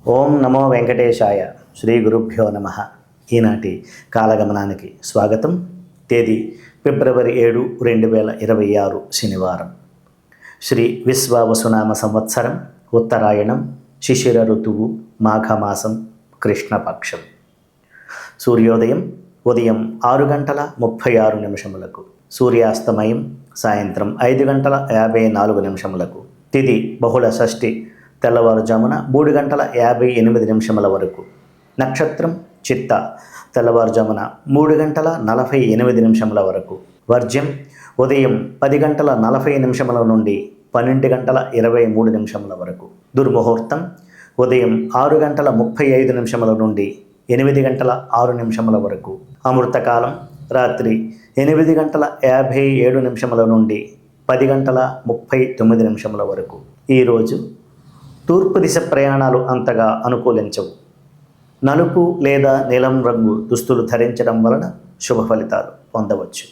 ఓం నమో వెంకటేశాయ. శ్రీ గురుభ్యో నమ. ఈనాటి కాలగమనానికి స్వాగతం. తేదీ ఫిబ్రవరి 7, 2026 శనివారం. శ్రీ విశ్వావసునామ సంవత్సరం, ఉత్తరాయణం, శిశిర ఋతువు, మాఘమాసం, కృష్ణపక్షం. సూర్యోదయం ఉదయం 6:36, సూర్యాస్తమయం సాయంత్రం 5:54. తిథి బహుళ షష్ఠి తెల్లవారుజామున 3:58 వరకు. నక్షత్రం చిత్త తెల్లవారుజామున 3:48 వరకు. వర్జ్యం ఉదయం 10:40 నుండి 12:23 వరకు. దుర్ముహూర్తం ఉదయం 6:35 నుండి 8:06 వరకు. అమృతకాలం రాత్రి 8:57 నుండి 10:39 వరకు. ఈరోజు తూర్పు దిశ ప్రయాణాలు అంతగా అనుకూలించవు. నలుపు లేదా నీలం రంగు దుస్తులు ధరించడం వలన శుభ ఫలితాలు పొందవచ్చు.